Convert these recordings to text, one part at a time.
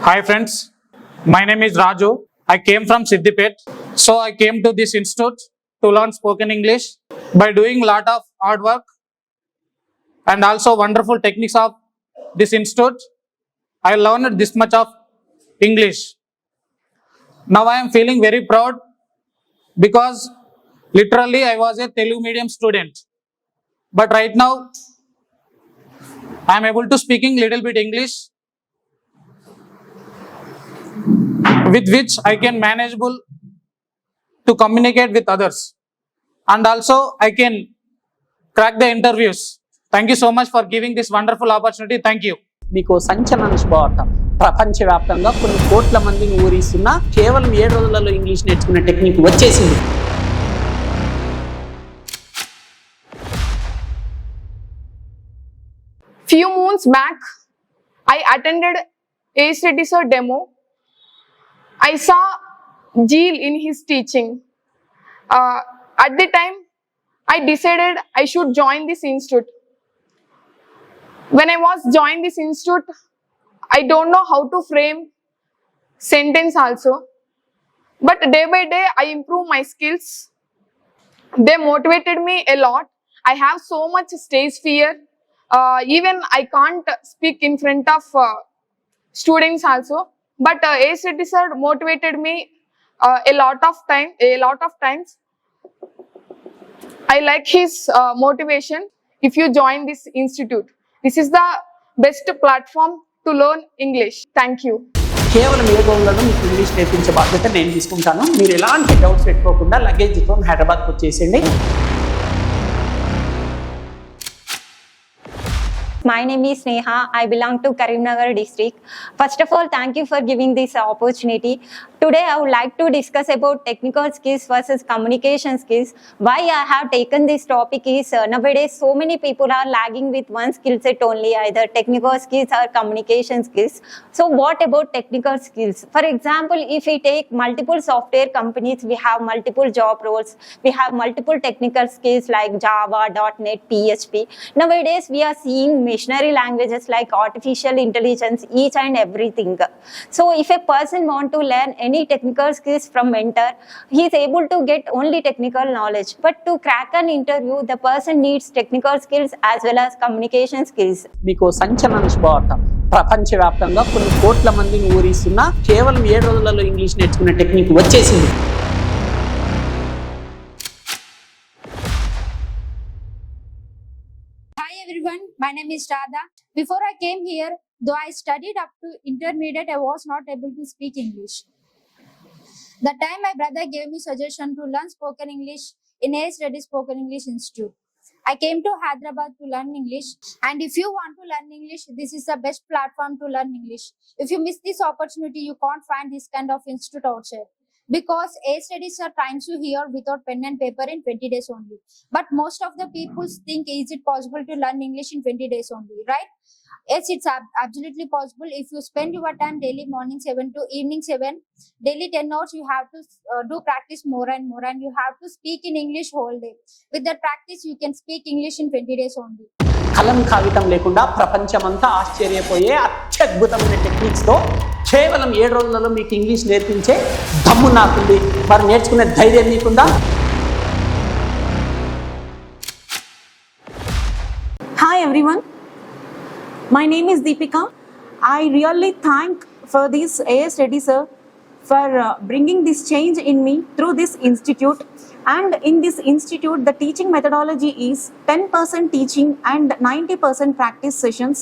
Hi friends, my name is Raju. I came from Siddipet. So I came to this institute to learn spoken English by doing lot of hard work and also wonderful techniques of this institute. I learned this much of English. Now I am feeling very proud because literally I was a Telugu medium student. But right now I am able to speaking little bit English with which I can manageable to communicate with others and also I can crack the interviews. Thank you so much for giving this wonderful opportunity. Thank you. మీకు సంచలన శుభవార్త. ప్రపంచవ్యాప్తంగా కొన్ని కోట్ల మందిని ఊరిస్తున్న కేవలం 7 రోజులలో English నేర్చుకునే టెక్నిక్ వచ్చేసింది. Few months back, I attended ACT sir demo. I saw Jeel in his teaching. At the time, I decided I should join this institute. When I was joined this institute, I don't know how to frame sentence also. But day by day, I improve my skills. They motivated me a lot. I have so much stage fear. Even I can't speak in front of students also. But ACT sir motivated me a lot of times. I like his motivation. If you join this institute, this is the best platform to learn English. Thank you. కేవలం 7 రోజులలో మీకు English నేర్పించే బాధ్యత నేను తీసుకుంటాను. మీరు ఎలాంటి doubts పెట్టుకోకుండా లగేజ్తో హైదరాబాద్కి వచ్చేసేయండి. My name is Sneha. I belong to Karimnagar district. First of all, thank you for giving this opportunity. Today, I would like to discuss about technical skills versus communication skills. Why I have taken this topic is nowadays so many people are lagging with one skill set only, either technical skills or communication skills. So what about technical skills? For example, if we take multiple software companies, we have multiple job roles. We have multiple technical skills like Java, .NET, PHP. Nowadays, we are seeing machinery languages like artificial intelligence, each and everything. So if a person want to learn any technical skills from mentor, he is able to get only technical knowledge. But to crack an interview, the person needs technical skills as well as communication skills. మీకు సంచలన శుభవార్త. ప్రపంచవ్యాప్తంగా కొన్ని కోట్ల మందిని ఊరిస్తున్న కేవలం 7 రోజులలో English నేర్చుకునే టెక్నిక్ వచ్చేసింది. Hi everyone, my name is Radha. Before I came here, though I studied up to intermediate, I was not able to speak English. That time my brother gave me suggestion to learn spoken English in AS Reddy Spoken English Institute. I came to Hyderabad to learn English, and if you want to learn English, this is the best platform to learn English. If you miss this opportunity, you can't find this kind of institute outside. Because AS studies are trying to hear without pen and paper in 20 days only. But most of the people think, is it possible to learn English in 20 days only, right? Yes, it's absolutely possible. If you spend your time daily morning 7 to evening 7, daily 10 hours, you have to do practice more and more, and you have to speak in English whole day. With that practice, you can speak English in 20 days only. కలం కాగితం లేకుండా ప్రపంచమంతా ఆశ్చర్యపోయే అత్యద్భుతమైన టెక్నిక్స్తో కేవలం 7 రోజులలో మీకు English నేర్పించే దమ్ము నాకుంది. మరి నేర్చుకునే ధైర్యం మీకుందా? Hi everyone, my name is Deepika. I really thank for this AS Reddy sir for bringing this change in me through this institute. And in this institute, the teaching methodology is 10% teaching and 90% practice sessions.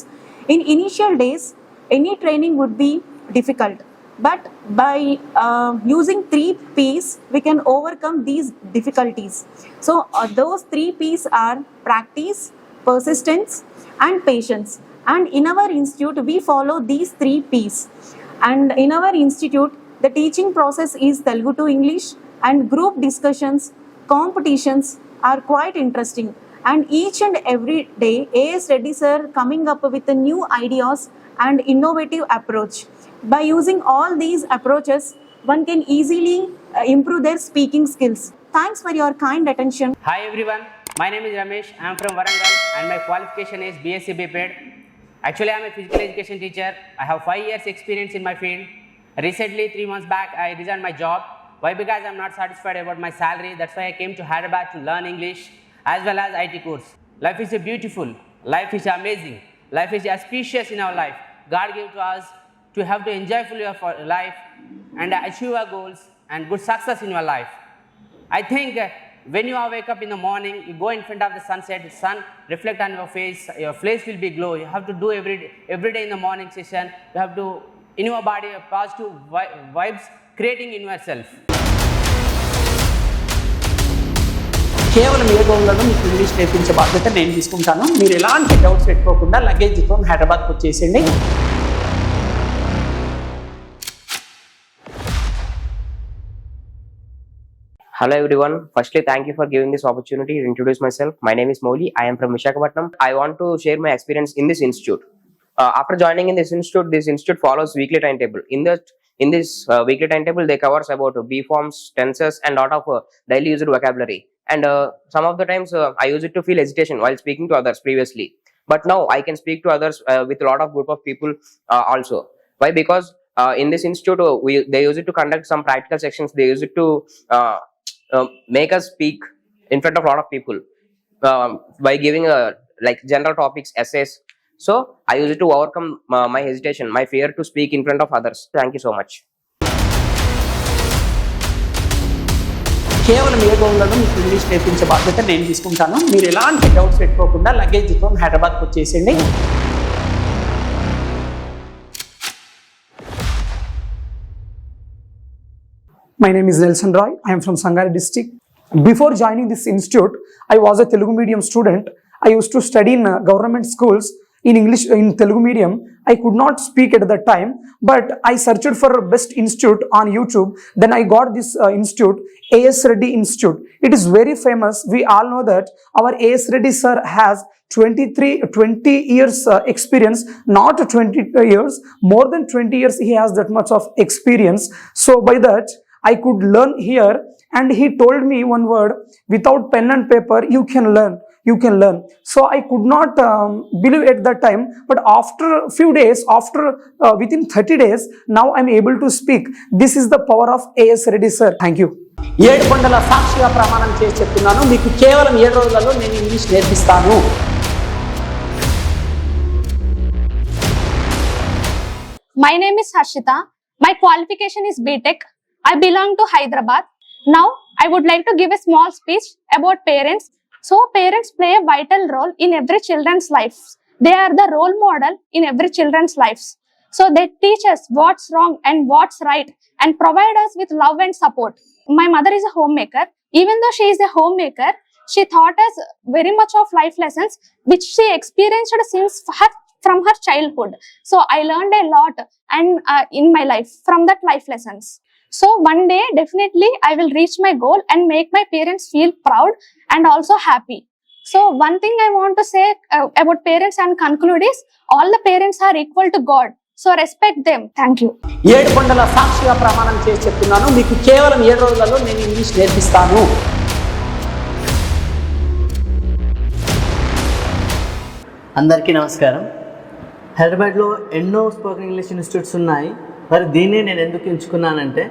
In initial days, any training would be difficult. But by using 3 P's, we can overcome these difficulties. So those 3 P's are practice, persistence, and patience. And in our institute, we follow these 3 P's. And in our institute, the teaching process is Telugu to English, and group discussions, competitions are quite interesting. And each and every day, AS Reddy sir coming up with the new ideas and innovative approach. By using all these approaches, one can easily improve their speaking skills. Thanks for your kind attention. Hi everyone, my name is Ramesh. I am from Warangal and my qualification is BSc BPed. Actually, I'm a physical education teacher. I have 5 years experience in my field. Recently, 3 months back, I resigned my job. Why? Because I'm not satisfied about my salary. That's why I came to Hyderabad to learn English as well as IT course. Life is a beautiful. Life is amazing. Life is auspicious in our life. God gave to us to have to enjoy fully of our life and achieve our goals and good success in your life. I think when you wake up in the morning, you go in front of the sunset, the sun reflect on your face will be glow. You have to do every day in the morning session. You have to in your body positive vibes creating in yourself. కేవలం 7 రోజులలో మీకు English నేర్పించే బాధ్యత నేను తీసుకుంటాను. మీరు ఎలాంటి doubts పెట్టుకోకుండా లగేజ్తో హైదరాబాద్కి వచ్చేసేయండి. Hello everyone. Firstly, thank you for giving this opportunity to introduce myself. My name is Moli. I am from Visakhapatnam. I want to share my experience in this institute. After joining in this institute follows weekly timetable. In this weekly timetable, they covers about B forms, tenses, and lot of daily used vocabulary. And some of the times I used it to feel hesitation while speaking to others previously. But now I can speak to others with a lot of group of people also. Why? Because in this institute, they use it to conduct some practical sections. They use it to make us speak in front of a lot of people by giving like general topics, essays. So I use it to overcome my hesitation, my fear to speak in front of others. Thank you so much. కేవలం 7 రోజులలో మీకు English నేర్పించే బాధ్యత నేను తీసుకుంటాను. మీరు ఎలాంటి doubts పెట్టుకోకుండా లగేజ్తో హైదరాబాద్కి వచ్చేసేయండి. My name is Nelson Roy. I am from Sangari district. Before joining this institute, I was a Telugu medium student. I used to study in government schools in English in Telugu medium. I could not speak at that time, but I searched for best institute on YouTube. Then I got this institute, A.S. Reddy Institute. It is very famous. We all know that our A.S. Reddy sir has 20 years experience, not 20 years, more than 20 years he has that much of experience. So by that, I could learn here, and he told me one word, without pen and paper, you can learn. So I could not believe at that time, but after a few days, within 30 days, now I'm able to speak. This is the power of A.S. Reddy sir. Thank you. 7 కొండల సాక్షిగా ప్రమాణం చేసి చెప్తున్నాను, మీకు కేవలం 7 రోజులలో నేను English నేర్పిస్తాను. My name is Harshita. My qualification is BTech. I belong to Hyderabad. Now, I would like to give a small speech about parents. So, parents play a vital role in every children's life. They are the role model in every children's lives. So, they teach us what's wrong and what's right and provide us with love and support. My mother is a homemaker. Even though she is a homemaker, she taught us very much of life lessons which she experienced from her childhood. So, I learned a lot and in my life from that life lessons. So one day definitely I will reach my goal and make my parents feel proud and also happy. So one thing I want to say about parents and conclude is all the parents are equal to God. So respect them. Thank you. 7 కొండల సాక్షిగా ప్రమాణం చేసి చెప్తున్నాను, మీకు కేవలం 7 రోజులలో నేను English నేర్పిస్తాను. అందరికీ నమస్కారం. హైదరాబాద్లో ఎన్నో స్పోకెన్ ఇంగ్లీష్ ఇన్స్టిట్యూట్స్ ఉన్నాయి. మరి దీన్నే నేను ఎందుకు ఎంచుకున్నానంటే,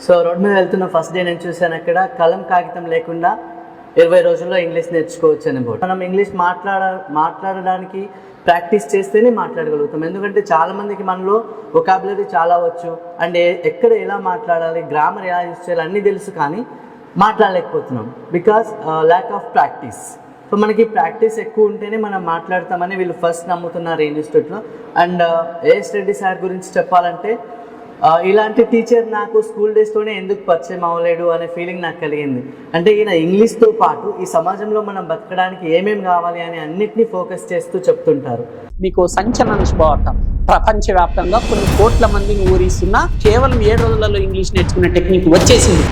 సో రోడ్ మీద వెళ్తున్న ఫస్ట్ డే నేను చూశాను అక్కడ కలం కాగితం లేకుండా 20 రోజుల్లో ఇంగ్లీష్ నేర్చుకోవచ్చు అని బోర్డు. మనం ఇంగ్లీష్ మాట్లాడడానికి ప్రాక్టీస్ చేస్తేనే మాట్లాడగలుగుతాం. ఎందుకంటే చాలామందికి మనలో వొకాబులరీ చాలా వచ్చు అండ్ ఎక్కడ ఎలా మాట్లాడాలి, గ్రామర్ ఎలా యూజ్ చేయాలి అన్నీ తెలుసు, కానీ మాట్లాడలేకపోతున్నాం because lack of practice. So మనకి ప్రాక్టీస్ ఎక్కువ ఉంటేనే మనం మాట్లాడతామని వీళ్ళు ఫస్ట్ నమ్ముతున్నారు ఇన్స్టిట్యూట్లో. And A.S. రెడ్డి సార్ గురించి చెప్పాలంటే, ఇలాంటి టీచర్ నాకు స్కూల్ డేస్తోనే ఎందుకు పరిచయం అవ్వలేడు అనే ఫీలింగ్ నాకు కలిగింది. అంటే ఈయన ఇంగ్లీష్తో పాటు ఈ సమాజంలో మనం బతకడానికి ఏమేమి కావాలి అని అన్నిటినీ ఫోకస్ చేస్తూ చెప్తుంటారు. మీకు సంచలన శుభవార్త. ప్రపంచవ్యాప్తంగా కొన్ని కోట్ల మందిని ఊరిస్తున్న కేవలం 7 రోజులలో ఇంగ్లీష్ నేర్చుకునే టెక్నిక్ వచ్చేసింది.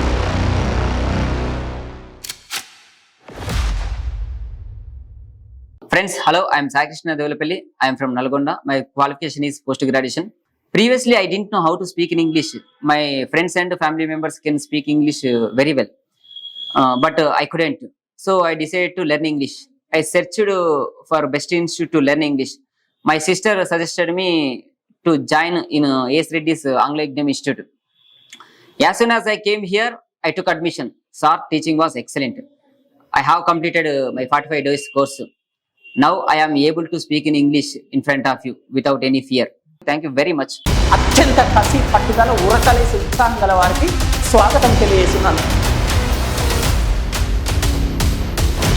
Friends, hello, I am Sai Krishna Devalapalli. I am from Nalgonda. My qualification is post-graduation. Previously, I didn't know how to speak in English. My friends and family members can speak English very well, but I couldn't. So I decided to learn English. I searched for best institute to learn English. My sister suggested me to join in A.S. Reddy's Anglo Ignium Institute. As soon as I came here, I took admission. Sir, teaching was excellent. I have completed my 45 days course. Now I am able to speak in English in front of you without any fear. Thank you very much. అత్యంత కసి పట్టుదల ఉరకలేసి ఉత్సాహం గల వారికి స్వాగతం తెలియజేస్తున్నాను.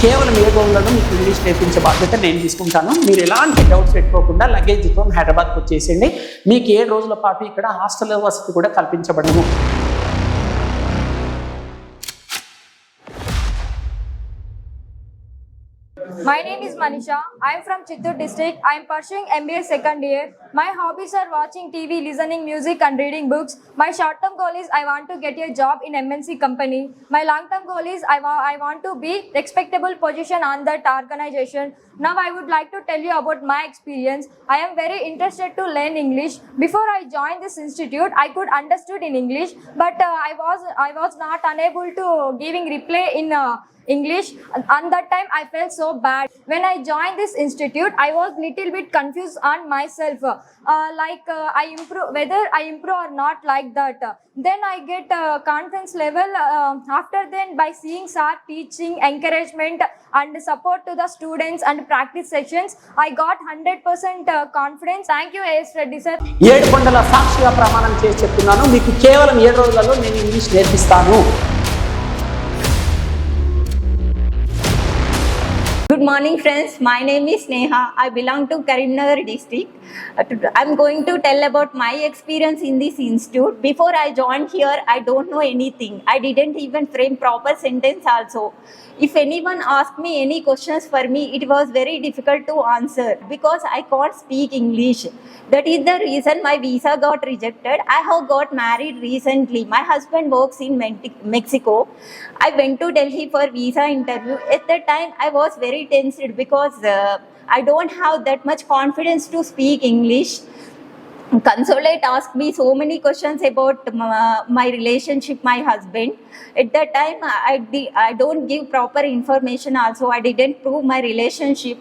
కేవలం 7 రోజులలో మీకు ఇంగ్లీష్ నేర్పించే బాధ్యత నేను తీసుకుంటాను. మీరు ఎలాంటి డౌట్స్ పెట్టుకోకుండా లగేజ్తో హైదరాబాద్కి వచ్చేసేయండి. మీకు 7 రోజుల పాటు ఇక్కడ హాస్టల్ వసతి కూడా కల్పించబడను. My name is Manisha. I am from Chittoor district. I am pursuing MBA second year. My hobbies are watching TV, listening music and reading books. My short-term goal is I want to get a job in MNC company. My long-term goal is I want to be respectable position on that organization. Now I would like to tell you about my experience. I am very interested to learn English. Before I joined this institute, I could understood in English, but I was not unable to giving reply in English. On that time I felt so bad. When I joined this institute, I was little bit confused on myself, I improve, whether I improve or not, like that. Then I get confidence level. After then, by seeing sir teaching, encouragement and support to the students and practice sessions, I got 100% confidence. Thank you, A.S. Reddy sir. 7 కొండల సాక్షిగా ప్రమాణం చేసి చెప్తున్నాను, మీకు కేవలం 7 రోజులలో నేను English నేర్పిస్తాను. Good morning, friends. My name is Sneha. I belong to Karimnagar district. I'm going to tell about my experience in this institute. Before I joined here, I don't know anything. I didn't even frame proper sentence also. If anyone asked me any questions for me, it was very difficult to answer because I can't speak English. That is the reason my visa got rejected. I have got married recently. My husband works in Mexico. I went to Delhi for visa interview. At that time, I was very tensed because I don't have that much confidence to speak English. Consulate asked me so many questions about my relationship, my husband. At that time, I don't give proper information also. I didn't prove my relationship.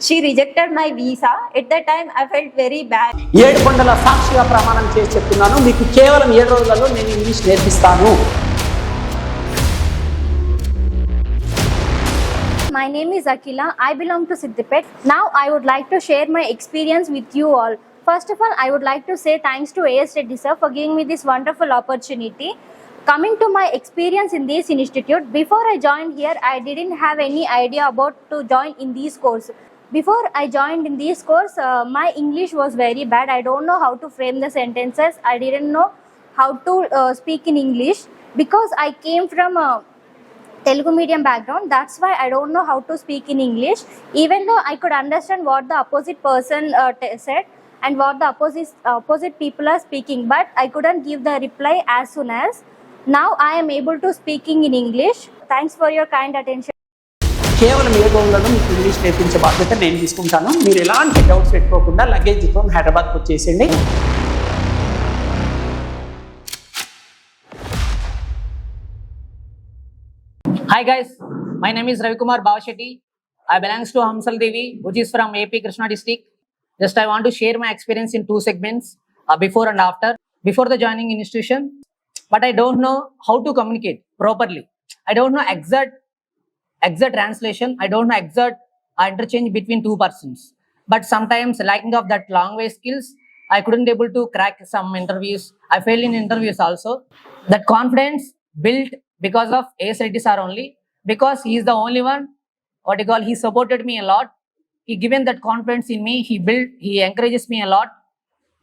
She rejected my visa. At that time, I felt very bad. 7 కొండల సాక్షిగా ప్రమాణం చేసి చెప్తున్నాను, మీకు కేవలం 7 రోజులలో నేను English నేర్పిస్తాను. My name is Akila. I belong to Siddipet. Now I would like to share my experience with you all. First of all, I would like to say thanks to A.S. Reddy sir for giving me this wonderful opportunity. Coming to my experience in this institute, before I joined here, I didn't have any idea about to join in this course. Before I joined in this course, my English was very bad. I don't know how to frame the sentences. I didn't know how to speak in English because I came from a Telugu medium background. That's why I don't know how to speak in English. Even though I could understand what the opposite person said and what the opposite people are speaking, but I couldn't give the reply as soon as. Now I am able to speaking in English. Thanks for your kind attention. కేవలం 7 రోజులలో మీకు English నేర్పించే బాధ్యత నేను తీసుకుంటాను. మీరు ఎలాంటి doubts పెట్టుకోకుండా లగేజ్తో హైదరాబాద్కి వచ్చేసేయండి. Hi guys, my name is Ravikumar Bhavashetty. I belongs to Hamsal Devi, which is from AP Krishna district. Just I want to share my experience in 2 segments, before and after. Before the joining institution, but I don't know how to communicate properly. I don't know exact translation. I don't know exact interchange between 2 persons. But sometimes lacking of that language skills, I couldn't able to crack some interviews. I failed in interviews also. That confidence built because of A.S. Reddy sir only, because he is the only one, he supported me a lot. He given that confidence in me, he encourages me a lot.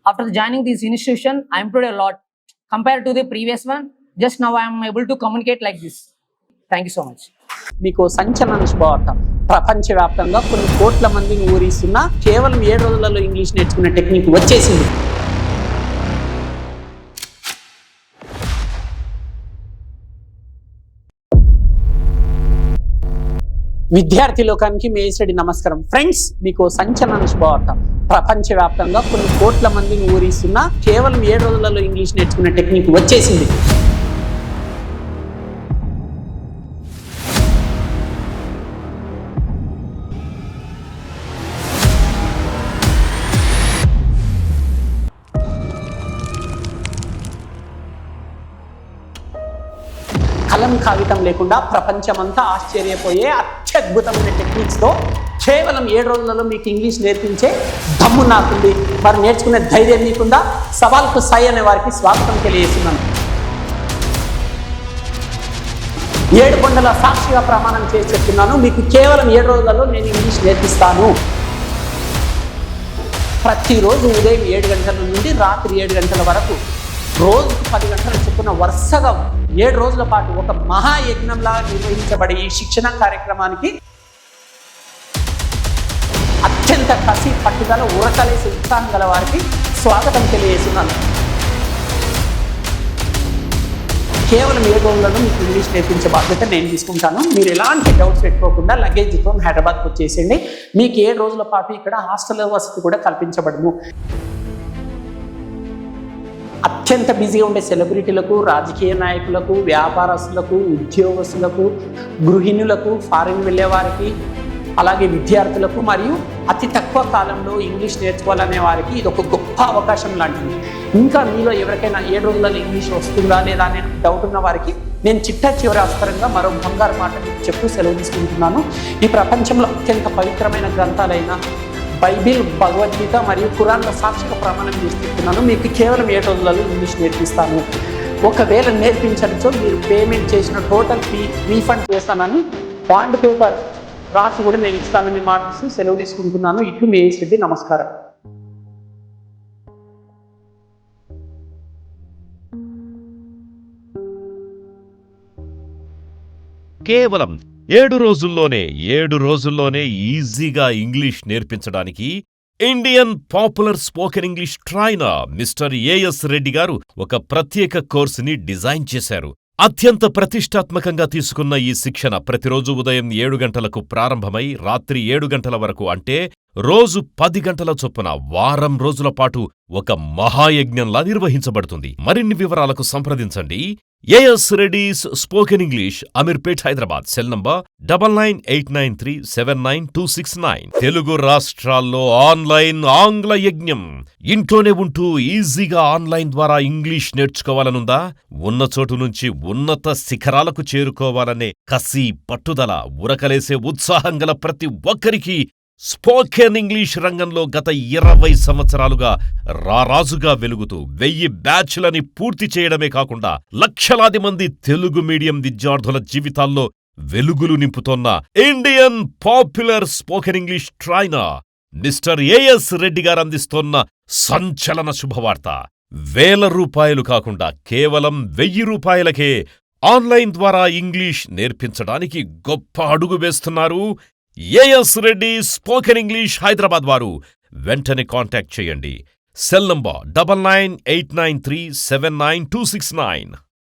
After joining this institution, I improved a lot. Compared to the previous one, just now I am able to communicate like this. Thank you so much. మీకు సంచలన శుభవార్త. ప్రపంచవ్యాప్తంగా కొన్ని కోట్ల మందిని ఊరిస్తున్న కేవలం 7 రోజులలో English నేర్చుకునే టెక్నిక్ వచ్చేసింది. విద్యార్థి లోకానికి మీ A.S. Reddy నమస్కారం. ఫ్రెండ్స్, మీకు సంచలన శుభవార్త. ప్రపంచవ్యాప్తంగా కొన్ని కోట్ల మందిని ఊరిస్తున్న కేవలం 7 రోజులలో ఇంగ్లీష్ నేర్చుకునే టెక్నిక్ వచ్చేసింది. కలం కాగితం లేకుండా ప్రపంచమంతా ఆశ్చర్యపోయే అత్యద్భుతమైన టెక్నిక్స్తో కేవలం 7 రోజులలో మీకు ఇంగ్లీష్ నేర్పించే దమ్ము నాకుంది. మరి నేర్చుకునే ధైర్యం మీకుందా? సవాల్కు సై అనే వారికి స్వాగతం తెలియజేస్తున్నాను. 7 కొండల సాక్షిగా ప్రమాణం చేసి చెప్తున్నాను, మీకు కేవలం 7 రోజులలో నేను ఇంగ్లీష్ నేర్పిస్తాను. ప్రతిరోజు ఉదయం 7 గంటల నుండి రాత్రి 7 గంటల వరకు రోజుకు 10 గంటల చొప్పున వరుసగా 7 రోజుల పాటు ఒక మహాయజ్ఞంలా నిర్వహించబడే ఈ శిక్షణ కార్యక్రమానికి అత్యంత కసి పట్టుదల ఉరకలేసి ఉత్సాహం గల వారికి స్వాగతం తెలియజేస్తున్నాను. కేవలం 7 రోజులను మీకు ఇంగ్లీష్ నేర్పించే బాధ్యత నేను తీసుకుంటాను. మీరు ఎలాంటి డౌట్స్ పెట్టుకోకుండా లగేజ్తో హైదరాబాద్కి వచ్చేసేయండి. మీకు 7 రోజుల పాటు ఇక్కడ హాస్టల్ వసతి కూడా కల్పించబడము. అత్యంత బిజీగా ఉండే సెలబ్రిటీలకు, రాజకీయ నాయకులకు, వ్యాపారస్తులకు, ఉద్యోగస్తులకు, గృహిణులకు, ఫారిన్ వెళ్ళే వారికి, అలాగే విద్యార్థులకు మరియు అతి తక్కువ కాలంలో ఇంగ్లీష్ నేర్చుకోవాలనే వారికి ఇది ఒక గొప్ప అవకాశం లాంటిది. ఇంకా మీలో ఎవరికైనా 7 రోజులలో ఇంగ్లీష్ వస్తుందా లేదా అనే డౌట్ ఉన్న వారికి నేను చివరి ఆస్పరంగా మరో బంగారు మాట చెప్పు సెలవు తీసుకుంటున్నాను. ఈ ప్రపంచంలో అత్యంత పవిత్రమైన గ్రంథాలైన బైబిల్, భగవద్గీత మరియు ఖురాన్ల సాక్షిగా ప్రమాణం చేస్తున్నాను, మీకు కేవలం 7 రోజులలో ఇంగ్లీష్ నేర్పిస్తాను. ఒకవేళ నేర్పించడంతో మీరు పేమెంట్ చేసిన టోటల్ ఫీ రీఫండ్ చేస్తానని బాండ్ పేపర్ రాసి కూడా నేను ఇస్తానని మాట్లాడుతూ సెలవు తీసుకుంటున్నాను. ఇట్లు మీ రెడ్డి. నమస్కారం. కేవలం 7 రోజుల్లోనే ఈజీగా ఇంగ్లీష్ నేర్పించడానికి Indian popular spoken English trainer mister as Reddy గారు ఒక ప్రత్యేక కోర్సుని డిజైన్ చేశారు. అత్యంత ప్రతిష్టాత్మకంగా తీసుకున్న ఈ శిక్షణ ప్రతిరోజు ఉదయం 7 గంటలకు ప్రారంభమై రాత్రి 7 గంటల వరకు, అంటే రోజు 10 గంటల చొప్పున వారం రోజుల పాటు ఒక మహాయజ్ఞంలా నిర్వహించబడుతుంది. మరిన్ని వివరాలకు సంప్రదించండి A S Reddy's spoken English, Ameerpet, Hyderabad. Cell number 9989379269. Telugu రాష్ట్రాల్లో ఆన్లైన్ ఆంగ్ల యజ్ఞం. ఇంట్లోనే ఉంటూ ఈజీగా ఆన్లైన్ ద్వారా ఇంగ్లీష్ నేర్చుకోవాలనుందా? ఉన్న చోటు నుంచి ఉన్నత శిఖరాలకు చేరుకోవాలనే కసి, పట్టుదల, ఉరకలేసే ఉత్సాహం గల ప్రతి ఒక్కరికి స్పోకెన్ ఇంగ్లీష్ రంగంలో గత 20 సంవత్సరాలుగా రారాజుగా వెలుగుతూ 1000 బ్యాచ్లని పూర్తి చేయడమే కాకుండా లక్షలాది మంది తెలుగు మీడియం విద్యార్థుల జీవితాల్లో వెలుగులు నింపుతోన్న Indian popular spoken English trainer mister as Reddy గారు అందిస్తోన్న సంచలన శుభవార్త. ₹1000 కాకుండా కేవలం ₹1000కే ఆన్లైన్ ద్వారా ఇంగ్లీష్ నేర్పించడానికి గొప్ప అడుగు వేస్తున్నారు A S Reddy spoken English, Hyderabad వారు. వెంటనే కాంటాక్ట్ చేయండి. Cell number 9989379269.